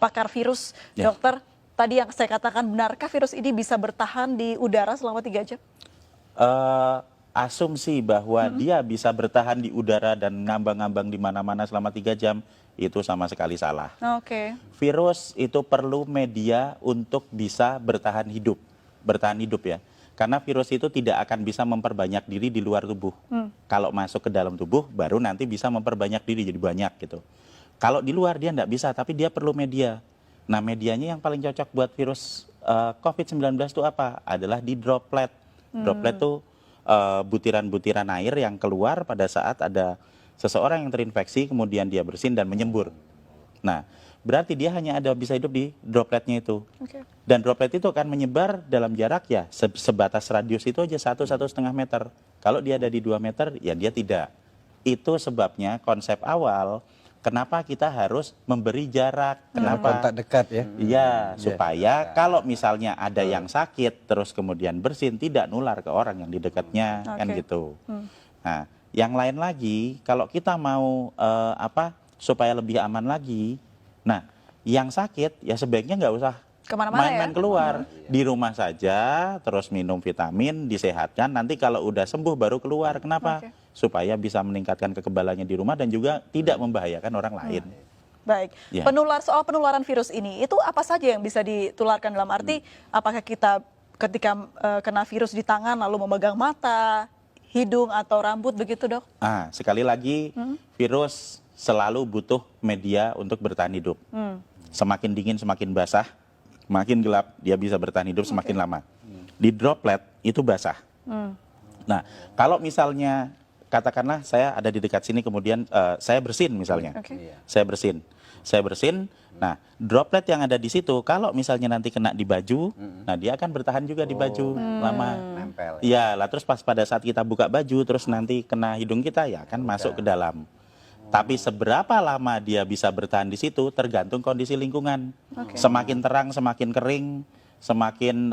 pakar virus, dokter. Tadi yang saya katakan, benarkah virus ini bisa bertahan di udara selama 3 jam? Asumsi bahwa dia bisa bertahan di udara dan ngambang-ngambang di mana-mana selama 3 jam, itu sama sekali salah. Oke. Virus itu perlu media untuk bisa bertahan hidup ya. Karena virus itu tidak akan bisa memperbanyak diri di luar tubuh. Kalau masuk ke dalam tubuh, baru nanti bisa memperbanyak diri jadi banyak gitu. Kalau di luar dia tidak bisa, tapi dia perlu media. Nah, medianya yang paling cocok buat virus COVID-19 itu apa? Adalah di droplet. Droplet itu butiran-butiran air yang keluar pada saat ada seseorang yang terinfeksi, kemudian dia bersin dan menyembur. Nah, berarti dia hanya bisa hidup di dropletnya itu. Dan droplet itu akan menyebar dalam jarak ya sebatas radius itu aja 1-1,5 meter. Kalau dia ada di 2 meter, ya dia tidak. Itu sebabnya konsep awal kenapa kita harus memberi jarak. Kenapa? Kontak dekat ya. Iya, supaya kalau misalnya ada yang sakit terus kemudian bersin, tidak nular ke orang yang di dekatnya, kan gitu. Nah, yang lain lagi, kalau kita mau supaya lebih aman lagi, nah yang sakit ya sebaiknya nggak usah main-main keluar, di rumah saja, terus minum vitamin, disehatkan, nanti kalau udah sembuh baru keluar. Kenapa? Supaya bisa meningkatkan kekebalannya di rumah dan juga tidak membahayakan orang lain. Baik, soal penularan virus ini, itu apa saja yang bisa ditularkan dalam arti, apakah kita ketika kena virus di tangan lalu memegang mata, hidung atau rambut begitu, Dok? Sekali lagi, virus selalu butuh media untuk bertahan hidup. Semakin dingin, semakin basah, makin gelap, dia bisa bertahan hidup semakin lama. Di droplet itu basah. Nah, kalau misalnya katakanlah saya ada di dekat sini, kemudian saya bersin misalnya, saya bersin. Nah, droplet yang ada di situ, kalau misalnya nanti kena di baju, nah dia akan bertahan juga di baju lama. Nempel. Iya, lah terus pas pada saat kita buka baju, terus nanti kena hidung kita, ya akan masuk ke dalam. Tapi seberapa lama dia bisa bertahan di situ tergantung kondisi lingkungan. Semakin terang, semakin kering, semakin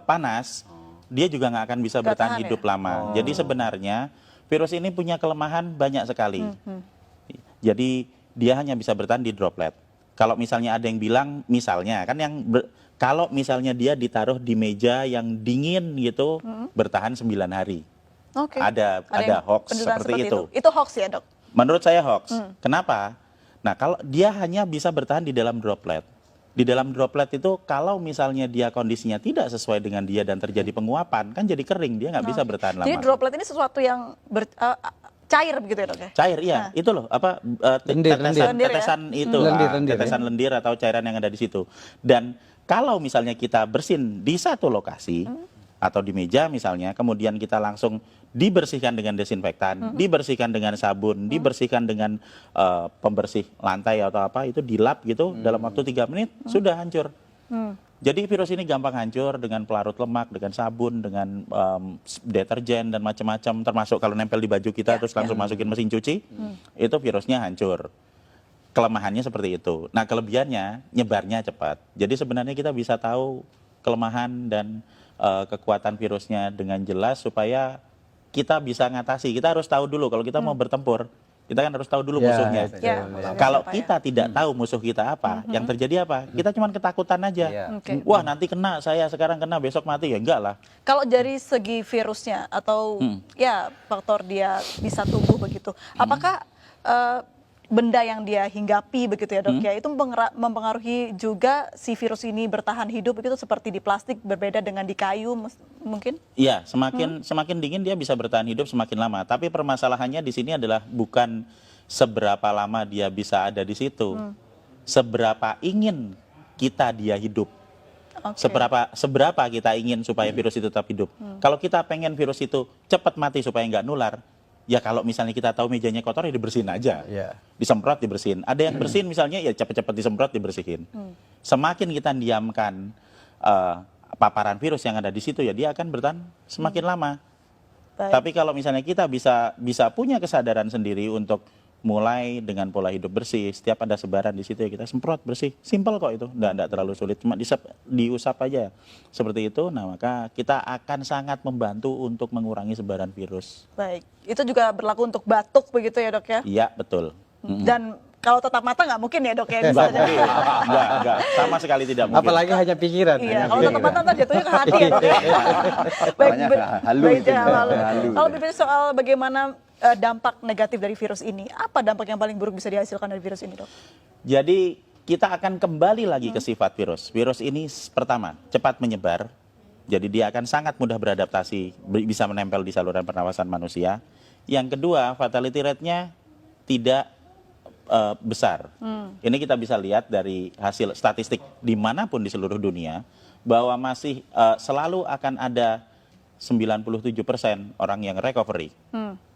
panas, dia juga nggak akan bisa bertahan hidup lama. Jadi sebenarnya virus ini punya kelemahan banyak sekali. Jadi dia hanya bisa bertahan di droplet. Kalau misalnya ada yang bilang, misalnya kan kalau misalnya dia ditaruh di meja yang dingin gitu, bertahan 9 hari. Ada hoax seperti itu. Itu hoax ya, Dok? Menurut saya hoax. Kenapa? Nah, kalau dia hanya bisa bertahan di dalam droplet. Di dalam droplet itu kalau misalnya dia kondisinya tidak sesuai dengan dia dan terjadi penguapan, kan jadi kering, dia nggak bisa bertahan lama. Jadi droplet ini sesuatu yang cair begitu ya, Dok ya? Cair, iya. Itu loh, tetesan lendir atau cairan yang ada di situ. Dan kalau misalnya kita bersin di satu lokasi atau di meja misalnya, kemudian kita langsung dibersihkan dengan desinfektan, dibersihkan dengan sabun, dibersihkan dengan pembersih lantai atau apa, itu dilap gitu dalam waktu 3 menit sudah hancur. Jadi virus ini gampang hancur dengan pelarut lemak, dengan sabun, dengan deterjen dan macam-macam, termasuk kalau nempel di baju kita terus langsung masukin mesin cuci, itu virusnya hancur. Kelemahannya seperti itu. Nah, kelebihannya nyebarnya cepat. Jadi sebenarnya kita bisa tahu kelemahan dan kekuatan virusnya dengan jelas supaya kita bisa ngatasi. Kita harus tahu dulu kalau kita mau bertempur, kita kan harus tahu dulu musuhnya. Kalau kita tidak tahu musuh kita apa, yang terjadi apa? Kita cuma ketakutan aja. Wah, nanti kena, saya sekarang kena, besok mati, ya enggak lah. Kalau dari segi virusnya atau ya faktor dia bisa tumbuh begitu, apakah benda yang dia hinggapi begitu ya, Dok ya, itu mempengaruhi juga si virus ini bertahan hidup begitu, seperti di plastik berbeda dengan di kayu mungkin? Iya, semakin dingin dia bisa bertahan hidup semakin lama. Tapi permasalahannya di sini adalah bukan seberapa lama dia bisa ada di situ, seberapa ingin kita dia hidup. Seberapa kita ingin supaya virus itu tetap hidup. Kalau kita pengen virus itu cepat mati supaya nggak nular, ya kalau misalnya kita tahu mejanya kotor ya dibersihin aja, disemprot dibersihin. Ada yang bersihin misalnya ya cepat-cepat disemprot dibersihin. Semakin kita diamkan paparan virus yang ada di situ ya dia akan bertahan semakin lama. Tapi kalau misalnya kita bisa punya kesadaran sendiri untuk mulai dengan pola hidup bersih, setiap ada sebaran di situ ya kita semprot bersih, simpel kok itu, enggak terlalu sulit, cuma diusap aja seperti itu. Nah, maka kita akan sangat membantu untuk mengurangi sebaran virus. Baik, itu juga berlaku untuk batuk begitu ya, Dok ya? Iya, betul. Dan kalau tetap mata nggak mungkin ya dok ya Enggak, misalnya. enggak, sama sekali tidak mungkin. Apalagi hanya pikiran. Iya, hanya kalau tetap pikiran. mata ntar jatuhnya ke hati ya dok ya. Namanya halu baik, itu, halu. halu. Kalau bicara soal bagaimana dampak negatif dari virus ini, apa dampak yang paling buruk bisa dihasilkan dari virus ini dok? Jadi kita akan kembali lagi ke sifat virus. Virus ini pertama, cepat menyebar. Jadi dia akan sangat mudah beradaptasi, bisa menempel di saluran pernafasan manusia. Yang kedua, fatality rate-nya tidak besar. Ini kita bisa lihat dari hasil statistik dimanapun di seluruh dunia, bahwa masih selalu akan ada 97% orang yang recovery.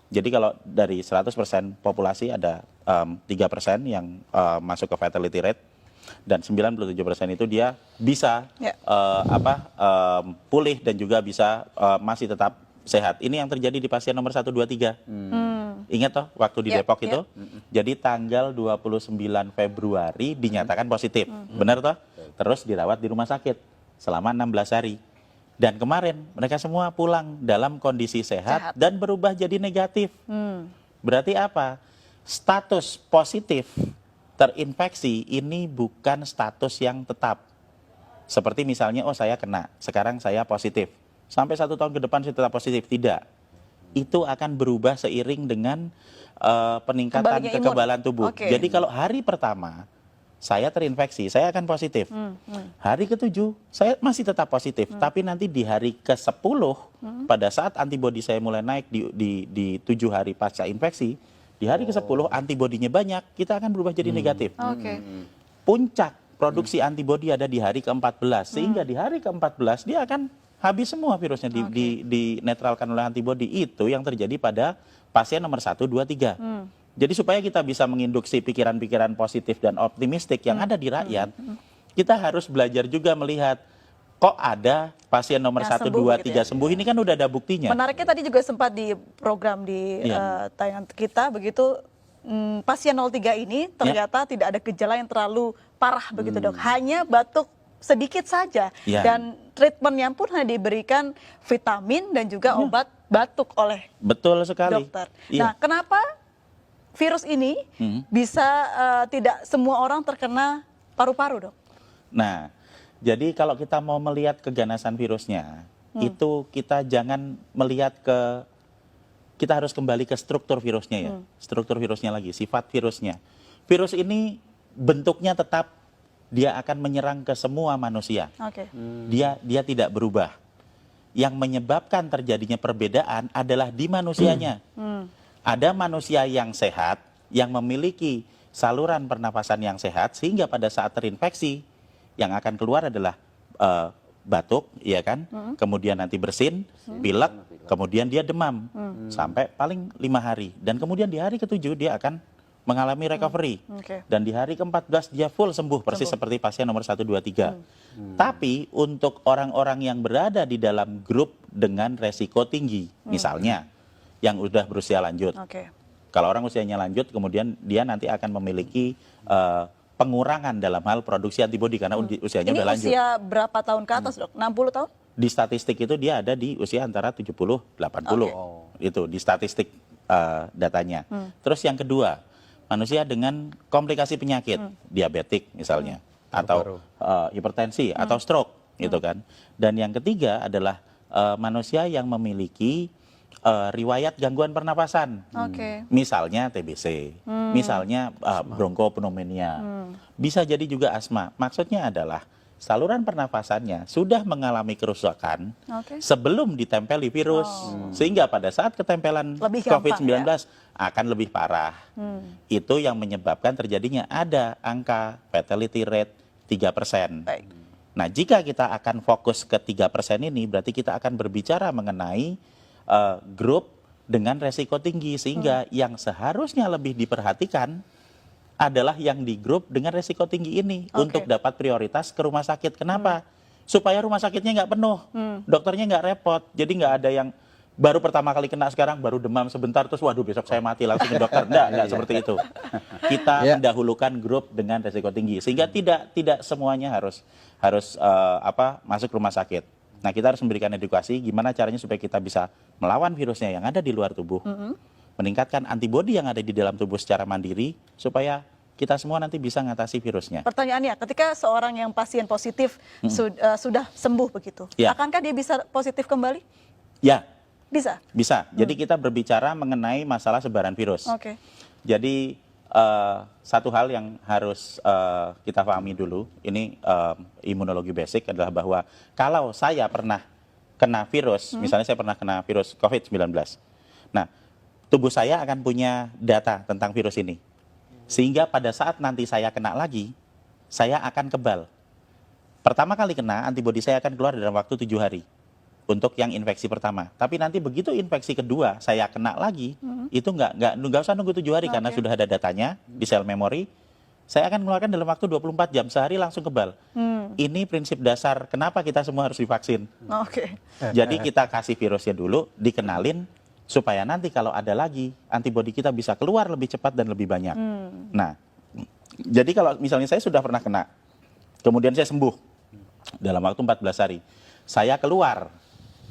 Jadi kalau dari 100% populasi ada 3% yang masuk ke fatality rate, dan 97% itu dia bisa Ya. pulih dan juga bisa masih tetap sehat. Ini yang terjadi di pasien nomor 1, 2, 3. Ingat toh waktu di Ya, Depok ya. itu? Jadi tanggal 29 Februari dinyatakan positif. Benar toh? Terus dirawat di rumah sakit selama 16 hari. Dan kemarin mereka semua pulang dalam kondisi sehat. Dan berubah jadi negatif. Berarti apa? Status positif terinfeksi ini bukan status yang tetap. Seperti misalnya, oh saya kena, sekarang saya positif. Sampai 1 tahun ke depan saya tetap positif. Tidak. Itu akan berubah seiring dengan peningkatan Kembalinya imun. kekebalan tubuh. Oke. Jadi kalau hari pertama saya terinfeksi, saya akan positif. Hari ke-7 saya masih tetap positif. Tapi nanti di hari ke-10, pada saat antibodi saya mulai naik di 7 hari pasca infeksi, di hari ke-10 antibodinya banyak, kita akan berubah jadi negatif. Oke. Puncak produksi antibodi ada di hari ke-14, sehingga di hari ke-14 dia akan habis semua virusnya, dinetralkan oleh antibodi. Itu yang terjadi pada pasien nomor 1, 2, 3. Jadi supaya kita bisa menginduksi pikiran-pikiran positif dan optimistik yang ada di rakyat, kita harus belajar juga melihat, kok ada pasien nomor Yang 1, sembuh 2, begitu 3 ya? sembuh, ini kan udah ada buktinya. Menariknya tadi juga sempat di program di Iya. tayangan kita begitu, pasien 03 ini ternyata tidak ada gejala yang terlalu parah begitu dok, hanya batuk sedikit saja Ya. dan treatmentnya pun hanya diberikan vitamin dan juga obat batuk oleh Betul sekali. dokter. Iya. Nah, kenapa virus ini bisa tidak semua orang terkena paru-paru dok? Nah, jadi kalau kita mau melihat keganasan virusnya, itu kita jangan melihat kita harus kembali ke struktur virusnya ya. Struktur virusnya lagi, sifat virusnya. Virus ini bentuknya tetap, dia akan menyerang ke semua manusia. Oke. Dia tidak berubah. Yang menyebabkan terjadinya perbedaan adalah di manusianya. Ada manusia yang sehat, yang memiliki saluran pernafasan yang sehat, sehingga pada saat terinfeksi, yang akan keluar adalah batuk, ya kan? Kemudian nanti bersin, pilek, kemudian dia demam sampai paling 5 hari. Dan kemudian di hari ke-7 dia akan mengalami recovery. Oke. Dan di hari ke-14 dia full sembuh, persis seperti pasien nomor 1, 2, 3. Tapi untuk orang-orang yang berada di dalam grup dengan resiko tinggi, misalnya yang udah berusia lanjut. Oke. Kalau orang usianya lanjut, kemudian dia nanti akan memiliki pengurangan dalam hal produksi antibodi karena usianya Ini udah lanjut. usia berapa tahun ke atas dok? 60 tahun? Di statistik itu dia ada di usia antara 70, 80. Itu di statistik datanya. Terus yang kedua, manusia dengan komplikasi penyakit, diabetik misalnya, atau hipertensi, atau stroke, gitu kan. Dan yang ketiga adalah manusia yang memiliki riwayat gangguan pernapasan. Oke. Misalnya TBC, misalnya bronkopneumonia, bisa jadi juga asma. Maksudnya adalah saluran pernafasannya sudah mengalami kerusakan Oke. sebelum ditempeli virus, sehingga pada saat ketempelan Lebih gampang, COVID-19 akan lebih parah. Itu yang menyebabkan terjadinya ada angka fatality rate 3%. Baik. Nah, jika kita akan fokus ke 3% ini, berarti kita akan berbicara mengenai grup dengan resiko tinggi, sehingga yang seharusnya lebih diperhatikan adalah yang di grup dengan resiko tinggi ini untuk dapat prioritas ke rumah sakit. Kenapa? Supaya rumah sakitnya nggak penuh, dokternya nggak repot, jadi nggak ada yang baru pertama kali kena sekarang baru demam sebentar terus waduh besok saya mati langsung ke dokter. Enggak seperti itu. Kita mendahulukan grup dengan resiko tinggi, sehingga tidak semuanya harus masuk rumah sakit. Nah, kita harus memberikan edukasi gimana caranya supaya kita bisa melawan virusnya yang ada di luar tubuh, meningkatkan antibodi yang ada di dalam tubuh secara mandiri, supaya kita semua nanti bisa ngatasi virusnya. Pertanyaannya, ketika seorang yang pasien positif sudah sembuh begitu, Ya. akankah dia bisa positif kembali? Ya, Bisa. bisa. Jadi kita berbicara mengenai masalah sebaran virus. Oke. Jadi satu hal yang harus kita pahami dulu, ini imunologi basic adalah bahwa kalau saya pernah kena virus, misalnya saya pernah kena virus COVID-19, nah tubuh saya akan punya data tentang virus ini. Sehingga pada saat nanti saya kena lagi, saya akan kebal. Pertama kali kena, antibodi saya akan keluar dalam waktu 7 hari untuk yang infeksi pertama. Tapi nanti begitu infeksi kedua saya kena lagi, itu nggak usah nunggu 7 hari karena Oke. sudah ada datanya di sel memori. Saya akan mengeluarkan dalam waktu 24 jam, sehari langsung kebal. Ini prinsip dasar kenapa kita semua harus divaksin. Oke. Jadi kita kasih virusnya dulu, dikenalin, supaya nanti kalau ada lagi, antibodi kita bisa keluar lebih cepat dan lebih banyak. Nah, jadi kalau misalnya saya sudah pernah kena, kemudian saya sembuh dalam waktu 14 hari, saya keluar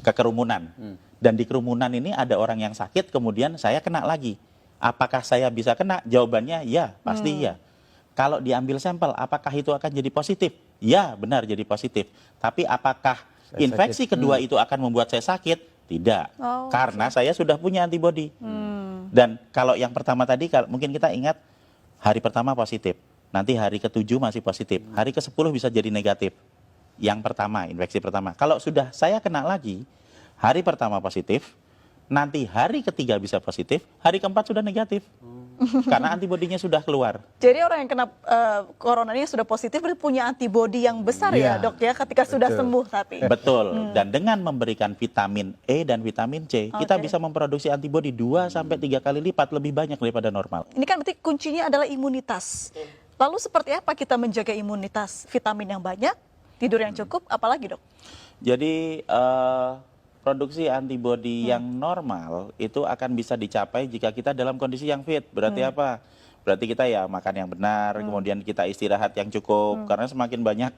ke kerumunan, dan di kerumunan ini ada orang yang sakit, kemudian saya kena lagi. Apakah saya bisa kena? Jawabannya ya, pasti iya. Kalau diambil sampel, apakah itu akan jadi positif? Ya, benar jadi positif. Tapi apakah Saya infeksi sakit. kedua itu akan membuat saya sakit? Tidak, Oh, karena saya sudah punya antibodi. Dan kalau yang pertama tadi, mungkin kita ingat hari pertama positif, nanti hari ke-7 masih positif, hari ke-10 bisa jadi negatif. Yang pertama, infeksi pertama. Kalau sudah saya kena lagi, hari pertama positif, nanti hari ketiga bisa positif, hari keempat sudah negatif. Karena antibodinya sudah keluar. Jadi orang yang kena corona ini sudah positif berarti punya antibodi yang besar ya Iya. dok ya ketika sudah sembuh tapi. Betul. Dan dengan memberikan vitamin E dan vitamin C, kita Oke. bisa memproduksi antibodi 2-3 kali lipat lebih banyak daripada normal. Ini kan berarti kuncinya adalah imunitas. Lalu seperti apa kita menjaga imunitas? Vitamin yang banyak, tidur yang cukup, apalagi dok? Jadi produksi antibodi yang normal itu akan bisa dicapai jika kita dalam kondisi yang fit. Berarti apa? Berarti kita ya makan yang benar, kemudian kita istirahat yang cukup. Karena semakin banyak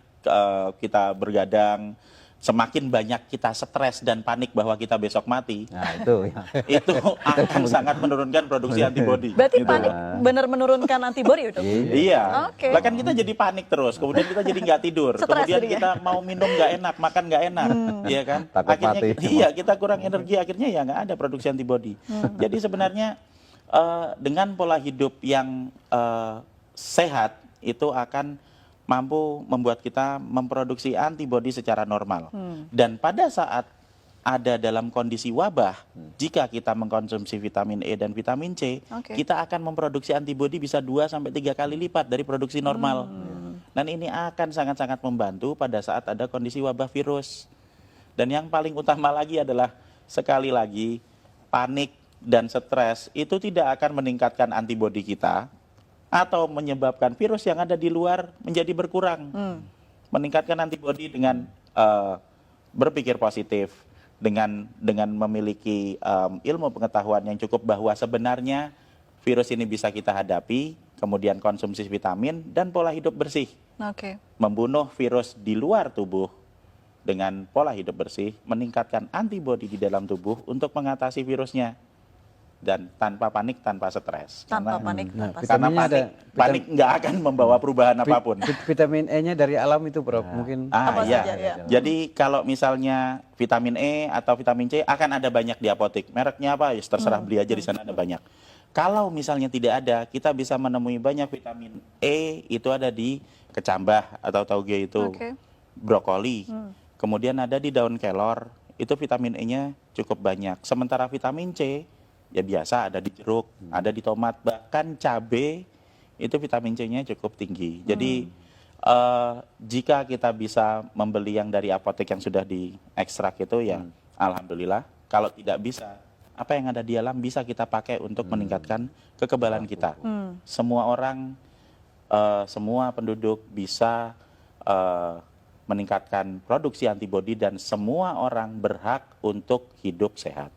kita bergadang, semakin banyak kita stres dan panik bahwa kita besok mati, Nah, itu ya. itu akan sangat menurunkan produksi antibodi. Berarti gitu. panik benar menurunkan antibodi ya dok? Iya, Oke. lah kan kita jadi panik terus, kemudian kita jadi nggak tidur, Stres kemudian jadinya. kita mau minum nggak enak, makan nggak enak, iya kan? Takut Akhirnya mati. iya kita kurang energi, akhirnya ya nggak ada produksi antibodi. Jadi sebenarnya dengan pola hidup yang sehat itu akan mampu membuat kita memproduksi antibodi secara normal. Dan pada saat ada dalam kondisi wabah, jika kita mengkonsumsi vitamin E dan vitamin C, Oke. kita akan memproduksi antibodi bisa 2-3 kali lipat dari produksi normal. Dan ini akan sangat-sangat membantu pada saat ada kondisi wabah virus. Dan yang paling utama lagi adalah, sekali lagi, panik dan stres itu tidak akan meningkatkan antibodi kita, atau menyebabkan virus yang ada di luar menjadi berkurang. Meningkatkan antibodi dengan berpikir positif, dengan memiliki ilmu pengetahuan yang cukup bahwa sebenarnya virus ini bisa kita hadapi, kemudian konsumsi vitamin dan pola hidup bersih. Oke. Membunuh virus di luar tubuh dengan pola hidup bersih, meningkatkan antibodi di dalam tubuh untuk mengatasi virusnya. Dan tanpa panik, tanpa stres. Tanpa Karena- panik, Nah, tanpa Karena vitaminnya ada panik nggak akan membawa perubahan apapun. Vitamin E-nya dari alam itu, Prof. Mungkin Apa Iya. saja, ya. Jadi kalau misalnya vitamin E atau vitamin C akan ada banyak di apotek. Mereknya apa? Ya terserah beli aja, di sana ada banyak. Kalau misalnya tidak ada, kita bisa menemui banyak vitamin E itu ada di kecambah atau tauge itu, Oke. brokoli. Kemudian ada di daun kelor, itu vitamin E-nya cukup banyak. Sementara vitamin C ya biasa ada di jeruk, ada di tomat, bahkan cabai itu vitamin C-nya cukup tinggi. Jadi jika kita bisa membeli yang dari apotek yang sudah diekstrak itu ya alhamdulillah. Kalau tidak bisa, apa yang ada di alam bisa kita pakai untuk meningkatkan kekebalan kita. Semua orang, semua penduduk bisa meningkatkan produksi antibodi dan semua orang berhak untuk hidup sehat.